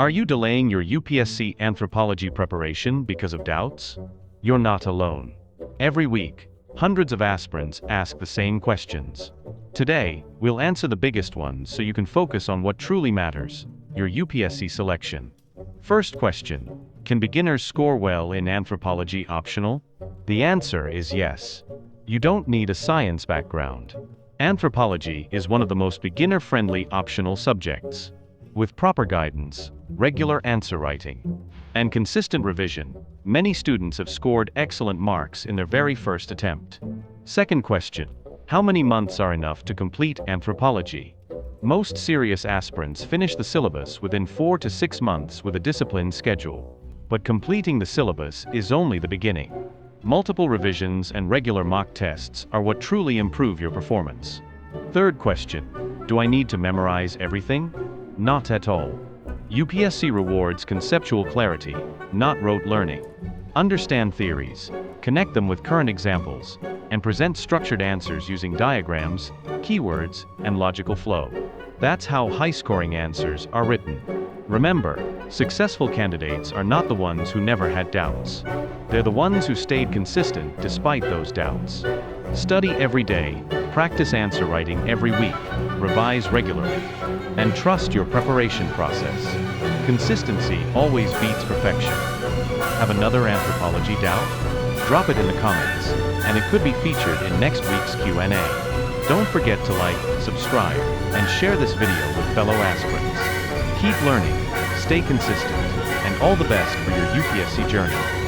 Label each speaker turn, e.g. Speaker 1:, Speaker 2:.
Speaker 1: Are you delaying your UPSC anthropology preparation because of doubts? You're not alone. Every week, hundreds of aspirants ask the same questions. Today, we'll answer the biggest ones so you can focus on what truly matters, your UPSC selection. First question: can beginners score well in anthropology optional? The answer is yes. You don't need a science background. Anthropology is one of the most beginner-friendly optional subjects. With proper guidance, regular answer writing, and consistent revision, many students have scored excellent marks in their very first attempt. Second question: how many months are enough to complete anthropology? Most serious aspirants finish the syllabus within 4 to 6 months with a disciplined schedule. But completing the syllabus is only the beginning. Multiple revisions and regular mock tests are what truly improve your performance. Third question: do I need to memorize everything? Not at all. UPSC rewards conceptual clarity, not rote learning. Understand theories, connect them with current examples, and present structured answers using diagrams, keywords, and logical flow. That's how high-scoring answers are written. Remember, successful candidates are not the ones who never had doubts. They're the ones who stayed consistent despite those doubts. Study every day, practice answer writing every week, revise regularly, and trust your preparation process. Consistency always beats perfection. Have another anthropology doubt? Drop it in the comments, and it could be featured in next week's Q&A. Don't forget to like, subscribe, and share this video with fellow aspirants. Keep learning, stay consistent, and all the best for your UPSC journey.